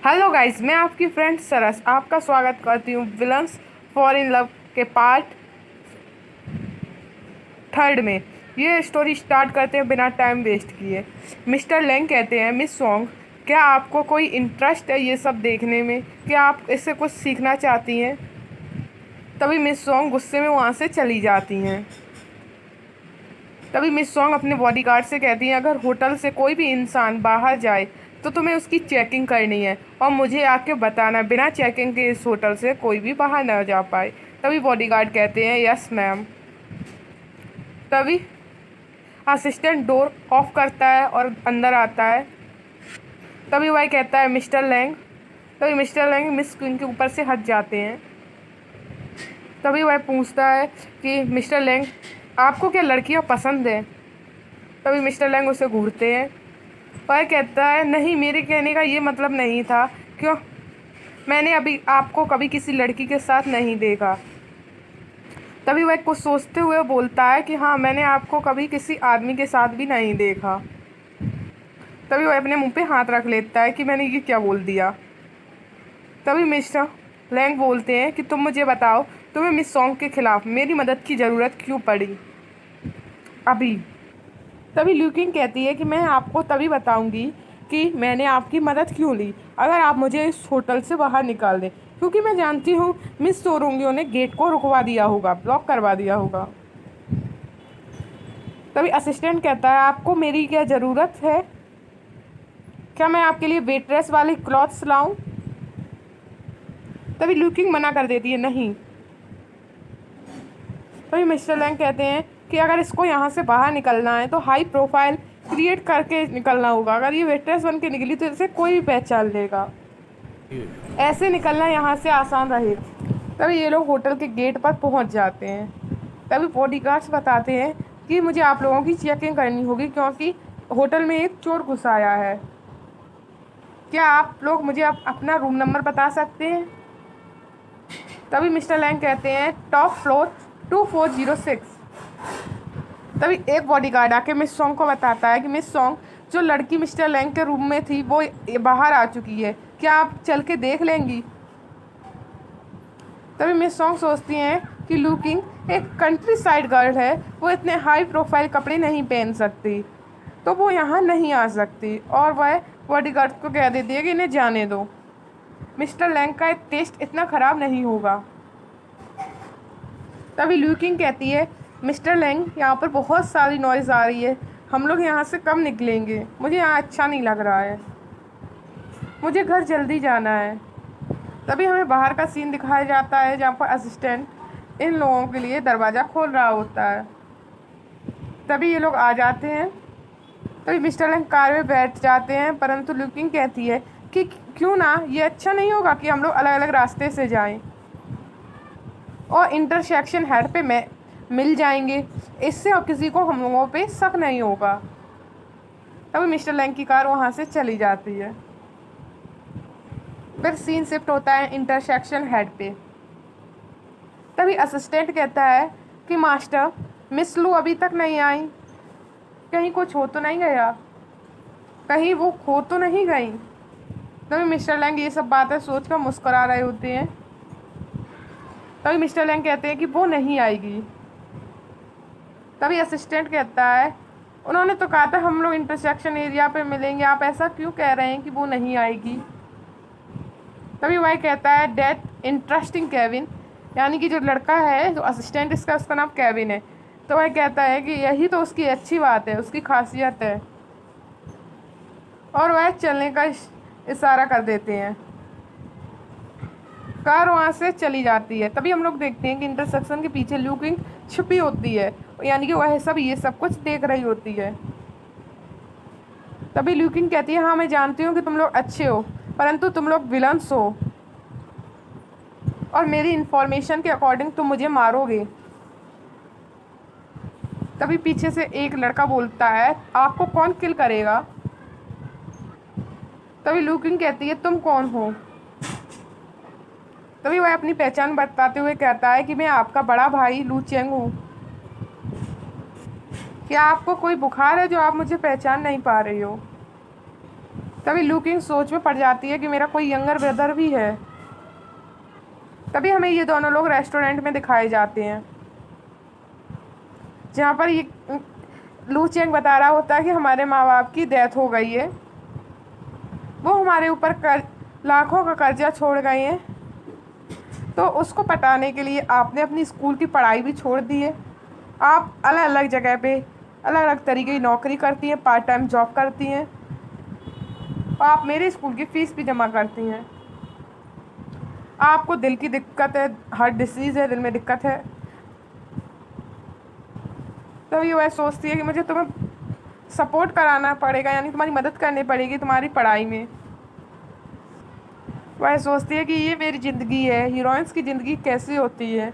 Hello guys, मैं आपकी friend सरस आपका स्वागत करती हूँ विलन्स फॉर इन लव के पार्ट थर्ड में। ये स्टोरी स्टार्ट करते हैं बिना टाइम वेस्ट किए। मिस्टर लेंग कहते हैं, मिस सॉन्ग, क्या आपको कोई इंटरेस्ट है ये सब देखने में? क्या आप इससे कुछ सीखना चाहती हैं? तभी मिस सॉन्ग गुस्से में वहाँ से चली जाती हैं। तभी मिस सॉन्ग अपने बॉडीगार्ड से कहती हैं, अगर होटल से कोई भी इंसान बाहर जाए तो तुम्हें उसकी चेकिंग करनी है और मुझे आके बताना, बिना चेकिंग के इस होटल से कोई भी बाहर ना जा पाए। तभी बॉडीगार्ड कहते हैं, यस मैम। तभी असिस्टेंट डोर ऑफ करता है और अंदर आता है। तभी वह कहता है, मिस्टर लैंग। तभी मिस्टर लैंग मिस क्वीन के ऊपर से हट जाते हैं। तभी वह पूछता है कि मिस्टर लैंग, आपको क्या लड़कियां पसंद हैं? तभी मिस्टर लैंग उसे घूरते हैं। वह कहता है, नहीं, मेरे कहने का ये मतलब नहीं था। क्यों? मैंने अभी आपको कभी किसी लड़की के साथ नहीं देखा। तभी वह कुछ सोचते हुए बोलता है कि हाँ, मैंने आपको कभी किसी आदमी के साथ भी नहीं देखा। तभी वह अपने मुंह पे हाथ रख लेता है कि मैंने ये क्या बोल दिया। तभी मिस्टर लैंग बोलते हैं कि तुम मुझे बताओ, तुम्हें मिस सॉन्ग के खिलाफ मेरी मदद की ज़रूरत क्यों पड़ी अभी? तभी ल्यूकिंग कहती है कि मैं आपको तभी बताऊंगी कि मैंने आपकी मदद क्यों ली, अगर आप मुझे इस होटल से बाहर निकाल दें, क्योंकि मैं जानती हूँ मिस सोरोंगियों ने गेट को रुकवा दिया होगा, ब्लॉक करवा दिया होगा। तभी असिस्टेंट कहता है, आपको मेरी क्या ज़रूरत है? क्या मैं आपके लिए वेट्रेस वाली क्लॉथ्स लाऊं? तभी ल्यूकिंग मना कर देती है, नहीं। तभी मिस्टर लैंग कहते हैं कि अगर इसको यहाँ से बाहर निकलना है तो हाई प्रोफाइल क्रिएट करके निकलना होगा। अगर ये वेट्रेस बन के निकली तो इसे कोई भी पहचान लेगा। ऐसे निकलना यहाँ से आसान रहेगा। तभी ये लोग होटल के गेट पर पहुँच जाते हैं। तभी बॉडीगार्ड्स बताते हैं कि मुझे आप लोगों की चेकिंग करनी होगी, क्योंकि होटल में एक चोर घुस आया है। क्या आप लोग मुझे अपना रूम नंबर बता सकते हैं? तभी मिस्टर लैंग कहते हैं, टॉप फ्लोर 2406। तभी एक बॉडीगार्ड आके मिस सॉन्ग को बताता है कि मिस सॉन्ग, जो लड़की मिस्टर लैंग के रूम में थी वो बाहर आ चुकी है, क्या आप चल के देख लेंगी? तभी मिस सॉन्ग सोचती हैं कि लुकिंग एक कंट्री साइड गर्ल है, वो इतने हाई प्रोफाइल कपड़े नहीं पहन सकती, तो वो यहाँ नहीं आ सकती, और वह बॉडीगार्ड को कह देती है कि इन्हें जाने दो, मिस्टर लैंग का टेस्ट इतना ख़राब नहीं होगा। तभी लुकिंग कहती है, मिस्टर लैंग, यहाँ पर बहुत सारी नॉइज़ आ रही है, हम लोग यहाँ से कब निकलेंगे? मुझे यहाँ अच्छा नहीं लग रहा है, मुझे घर जल्दी जाना है। तभी हमें बाहर का सीन दिखाया जाता है, जहाँ पर असिस्टेंट इन लोगों के लिए दरवाज़ा खोल रहा होता है। तभी ये लोग आ जाते हैं। तभी मिस्टर लैंग कार में बैठ जाते हैं, परंतु लुकिंग कहती है कि क्यों ना, ये अच्छा नहीं होगा कि हम लोग अलग अलग रास्ते से जाएं और इंटरसेक्शन हेड पे मिल जाएंगे, इससे और किसी को हम लोगों पे शक नहीं होगा। तभी मिस्टर लैंग की कार वहाँ से चली जाती है। फिर सीन शिफ्ट होता है इंटरसेक्शन हेड पे। तभी असिस्टेंट कहता है कि मास्टर, मिस लू अभी तक नहीं आई, कहीं कुछ हो तो नहीं गया, कहीं वो खो तो नहीं गई? तभी मिस्टर लैंग ये सब बातें सोचकर मुस्कुरा रहे होते हैं। तभी मिस्टर लैंग कहते हैं कि वो नहीं आएगी। तभी असिस्टेंट कहता है, उन्होंने तो कहा था हम लोग इंटरसेक्शन एरिया पे मिलेंगे, आप ऐसा क्यों कह रहे हैं कि वो नहीं आएगी? तभी वह कहता है, डेट इंटरेस्टिंग केविन, यानी कि जो लड़का है, जो असिस्टेंट इसका, उसका नाम केविन है। तो वह कहता है कि यही तो उसकी अच्छी बात है, उसकी खासियत है, और वह चलने का इशारा कर देते हैं। कार वहाँ से चली जाती है। तभी हम लोग देखते हैं कि इंटरसेक्शन के पीछे लुकिंग छुपी होती है, यानी कि वह सब ये सब कुछ देख रही होती है। तभी लुकिंग कहती है, हाँ, मैं जानती हूँ कि तुम लोग अच्छे हो, परंतु तुम लोग विलन्स हो, और मेरी इन्फॉर्मेशन के अकॉर्डिंग तुम मुझे मारोगे। तभी पीछे से एक लड़का बोलता है, आपको कौन किल करेगा? तभी लुकिंग कहती है, तुम कौन हो? तभी वह अपनी पहचान बताते हुए कहता है कि मैं आपका बड़ा भाई लू चेंग हूँ। क्या आपको कोई बुखार है जो आप मुझे पहचान नहीं पा रही हो? तभी लू किंग सोच में पड़ जाती है कि मेरा कोई यंगर ब्रदर भी है। तभी हमें ये दोनों लोग रेस्टोरेंट में दिखाए जाते हैं, जहाँ पर ये लू चेंग बता रहा होता है कि हमारे माँ बाप की डेथ हो गई है, वो हमारे ऊपर लाखों का कर्जा छोड़ गए हैं, तो उसको पटाने के लिए आपने अपनी स्कूल की पढ़ाई भी छोड़ दी है। आप अलग अलग जगह पे अलग अलग तरीके की नौकरी करती हैं, पार्ट टाइम जॉब करती हैं, और आप मेरे स्कूल की फ़ीस भी जमा करती हैं। आपको दिल की दिक्कत है, हार्ट डिसीज़ है, दिल में दिक्कत है। तभी वह सोचती है कि मुझे तुम्हें सपोर्ट कराना पड़ेगा, यानी तुम्हारी मदद करनी पड़ेगी तुम्हारी पढ़ाई में। वह सोचती है कि ये मेरी ज़िंदगी है, हीरोइंस की ज़िंदगी कैसी होती है।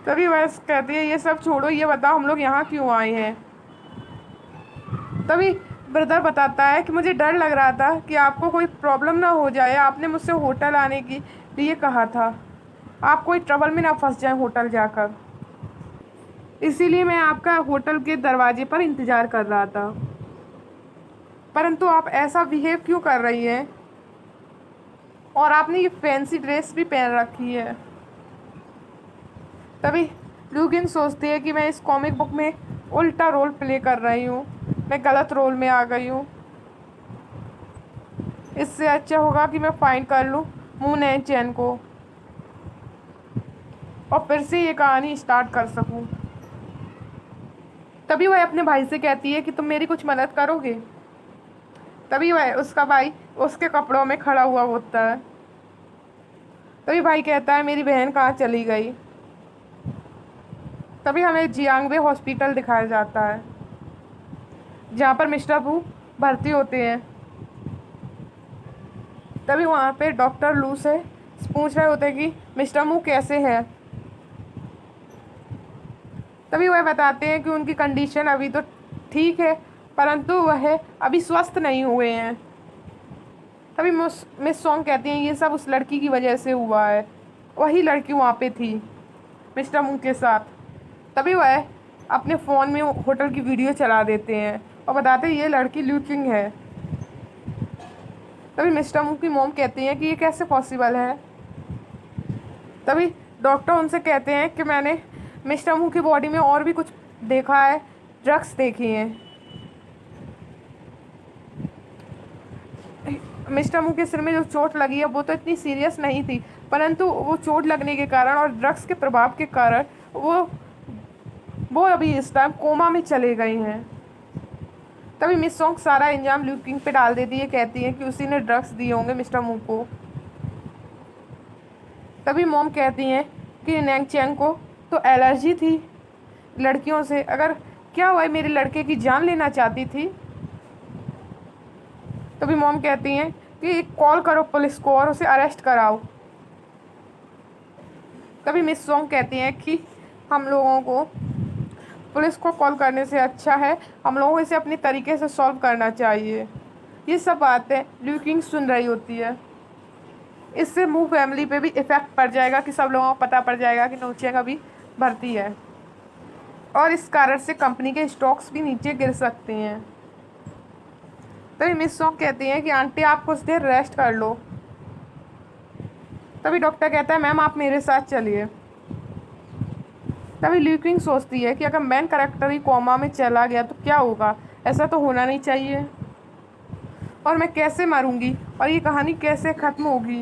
तभी वह कहती है ये सब छोड़ो, ये बताओ हम लोग यहाँ क्यों आए हैं। तभी ब्रदर बताता है कि मुझे डर लग रहा था कि आपको कोई प्रॉब्लम ना हो जाए, आपने मुझसे होटल आने के लिए कहा था, आप कोई ट्रबल में ना फंस जाए होटल जाकर, इसीलिए मैं आपका होटल के दरवाजे पर इंतज़ार कर रहा था। परंतु आप ऐसा बिहेव क्यों कर रही हैं, और आपने ये फैंसी ड्रेस भी पहन रखी है। तभी लू किंग सोचती है कि मैं इस कॉमिक बुक में उल्टा रोल प्ले कर रही हूँ, मैं गलत रोल में आ गई हूँ। इससे अच्छा होगा कि मैं फाइंड कर लूँ मून एंड चैन को, और फिर से ये कहानी स्टार्ट कर सकूँ। तभी वह अपने भाई से कहती है कि तुम मेरी कुछ मदद करोगे। तभी वह उसका भाई उसके कपड़ों में खड़ा हुआ होता है। तभी भाई कहता है मेरी बहन कहाँ चली गई। तभी हमें जियांगवे हॉस्पिटल दिखाया जाता है, जहाँ पर मिस्टर वू भर्ती होते हैं। तभी वहाँ पे डॉक्टर लू से पूछ रहे होते हैं कि मिस्टर वू कैसे हैं। तभी वह बताते हैं कि उनकी कंडीशन अभी तो ठीक है, परंतु वह अभी स्वस्थ नहीं हुए हैं। तभी मिस सॉन्ग कहती हैं ये सब उस लड़की की वजह से हुआ है, वही लड़की वहाँ पे थी मिस्टर मून के साथ। तभी वह अपने फ़ोन में होटल की वीडियो चला देते हैं और बताते हैं ये लड़की लू किंग है। तभी मिस्टर मून की मॉम कहती हैं कि ये कैसे पॉसिबल है। तभी डॉक्टर उनसे कहते हैं कि मैंने मिस्टर मून की बॉडी में और भी कुछ देखा है, ड्रग्स देखी हैं। मिस्टर मून के सिर में जो चोट लगी है वो तो इतनी सीरियस नहीं थी, परंतु वो चोट लगने के कारण और ड्रग्स के प्रभाव के कारण वो अभी इस टाइम कोमा में चले गए हैं। तभी मिस सॉन्ग सारा इल्ज़ाम लू किंग पे डाल देती है, कहती है कि उसी ने ड्रग्स दिए होंगे मिस्टर मून को। तभी मॉम कहती हैं कि नैंग चैंग को तो एलर्जी थी लड़कियों से, अगर क्या हुआ मेरे लड़के की जान लेना चाहती थी। तभी मॉम कहती हैं कि कॉल करो पुलिस को और उसे अरेस्ट कराओ। तभी मिस सॉन्ग कहती हैं कि हम लोगों को पुलिस को कॉल करने से अच्छा है हम लोगों को इसे अपने तरीके से सॉल्व करना चाहिए। ये सब बातें लू किंग सुन रही होती है। इससे मूव फैमिली पे भी इफ़ेक्ट पड़ जाएगा कि सब लोगों को पता पड़ जाएगा कि नोचेंग अभी भर्ती है, और इस कारण से कंपनी के स्टॉक्स भी नीचे गिर सकते हैं। तभी मिस सॉन्ग कहती हैं कि आंटी आप कुछ देर रेस्ट कर लो। तभी डॉक्टर कहता है मैम आप मेरे साथ चलिए। तभी लू किंग सोचती है कि अगर मेन कैरेक्टर ही कोमा में चला गया तो क्या होगा, ऐसा तो होना नहीं चाहिए, और मैं कैसे मरूंगी और ये कहानी कैसे ख़त्म होगी।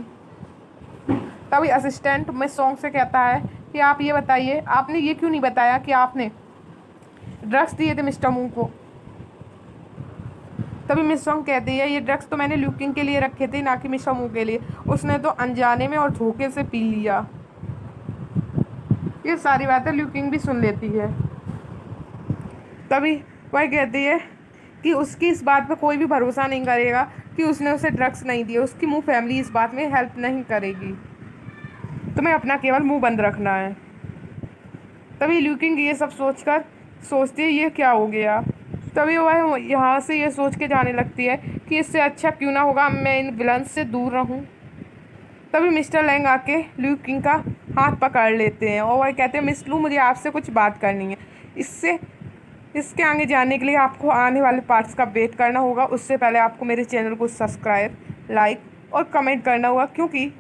तभी असिस्टेंट मिस सॉन्ग से कहता है कि आप ये बताइए आपने ये क्यों नहीं बताया कि आपने ड्रग्स दिए थे मिस्टर मून को। तभी मिस सॉन्ग कहती है ये ड्रग्स तो मैंने लू किंग के लिए रखे थे, ना कि मिस्टर मून के लिए, उसने तो अनजाने में और धोखे से पी लिया। ये सारी बातें लू किंग भी सुन लेती है। तभी वह कहती है कि उसकी इस बात पर कोई भी भरोसा नहीं करेगा कि उसने उसे ड्रग्स नहीं दिए, उसकी मूव फैमिली इस बात में हेल्प नहीं करेगी, तुम्हें अपना केवल मुंह बंद रखना है। तभी लू किंग ये सब सोचकर सोचती है ये क्या हो गया। तभी वह यहाँ से ये सोच के जाने लगती है कि इससे अच्छा क्यों ना होगा मैं इन विलन्स से दूर रहूँ। तभी मिस्टर लैंग आके लू किंग का हाथ पकड़ लेते हैं और वह कहते हैं मिस लू मुझे आपसे कुछ बात करनी है। इससे इसके आगे जानने के लिए आपको आने वाले पार्ट्स का वेट करना होगा। उससे पहले आपको मेरे चैनल को सब्सक्राइब, लाइक और कमेंट करना होगा, क्योंकि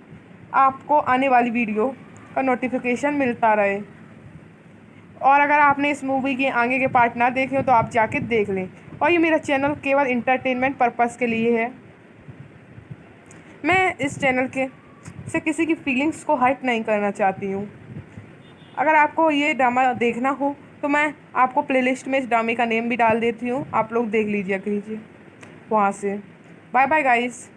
आपको आने वाली वीडियो का नोटिफिकेशन मिलता रहे। और अगर आपने इस मूवी के आगे के पार्ट ना देखे हो तो आप जाके देख लें। और ये मेरा चैनल केवल इंटरटेनमेंट पर्पस के लिए है। मैं इस चैनल के से किसी की फीलिंग्स को हर्ट नहीं करना चाहती हूँ। अगर आपको ये ड्रामा देखना हो तो मैं आपको प्लेलिस्ट में इस ड्रामे का नेम भी डाल देती हूँ, आप लोग देख लीजिए कीजिए वहाँ से। Bye bye guys.